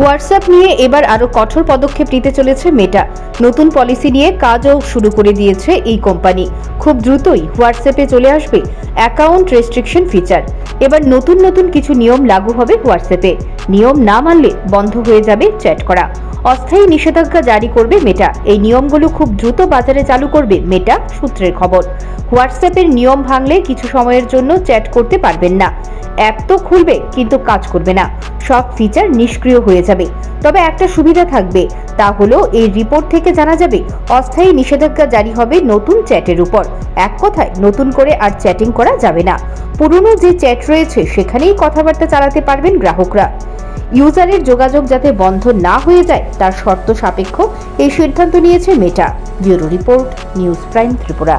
WhatsApp নিয়ে এবার আরো কঠোর পদক্ষেপ নিতে চলেছে মেটা। নতুন পলিসি নিয়ে কাজও শুরু করে দিয়েছে এই কোম্পানি। খুব দ্রুতই হোয়াটসঅ্যাপে চলে আসবে অ্যাকাউন্ট রেস্ট্রিকশন ফিচার। এবার নতুন নতুন কিছু নিয়ম লাগু হবে হোয়াটসঅ্যাপে। নিয়ম না মানলে বন্ধ হয়ে যাবে চ্যাট করা। অস্থায়ী নিষেধাজ্ঞা জারি করবে মেটা। এই নিয়মগুলো খুব দ্রুত বাজারে চালু করবে মেটা সূত্রের খবর। হোয়াটসঅ্যাপের নিয়ম ভাঙলে কিছু সময়ের জন্য চ্যাট করতে পারবেন না। অ্যাপ তো খুলবে কিন্তু কাজ করবে না, সব ফিচার নিষ্ক্রিয় হয়ে যাবে। তবে একটা সুবিধা থাকবে, তা হলো এই রিপোর্ট থেকে জানা যাবে অস্থায়ী নিষেধাজ্ঞা জারি হবে নতুন চ্যাটের উপর। এক কথায় নতুন করে আর চ্যাটিং করা যাবে না। পুরনো যে চ্যাট রয়েছে সেখানেই কথাবার্তা চালাতে পারবেন গ্রাহকরা। ইউজারের যোগাযোগ যাতে বন্ধ না হয়ে যায় তার শর্ত সাপেক্ষ এই সিদ্ধান্ত নিয়েছে Meta. Bureau report, news prime Tripura.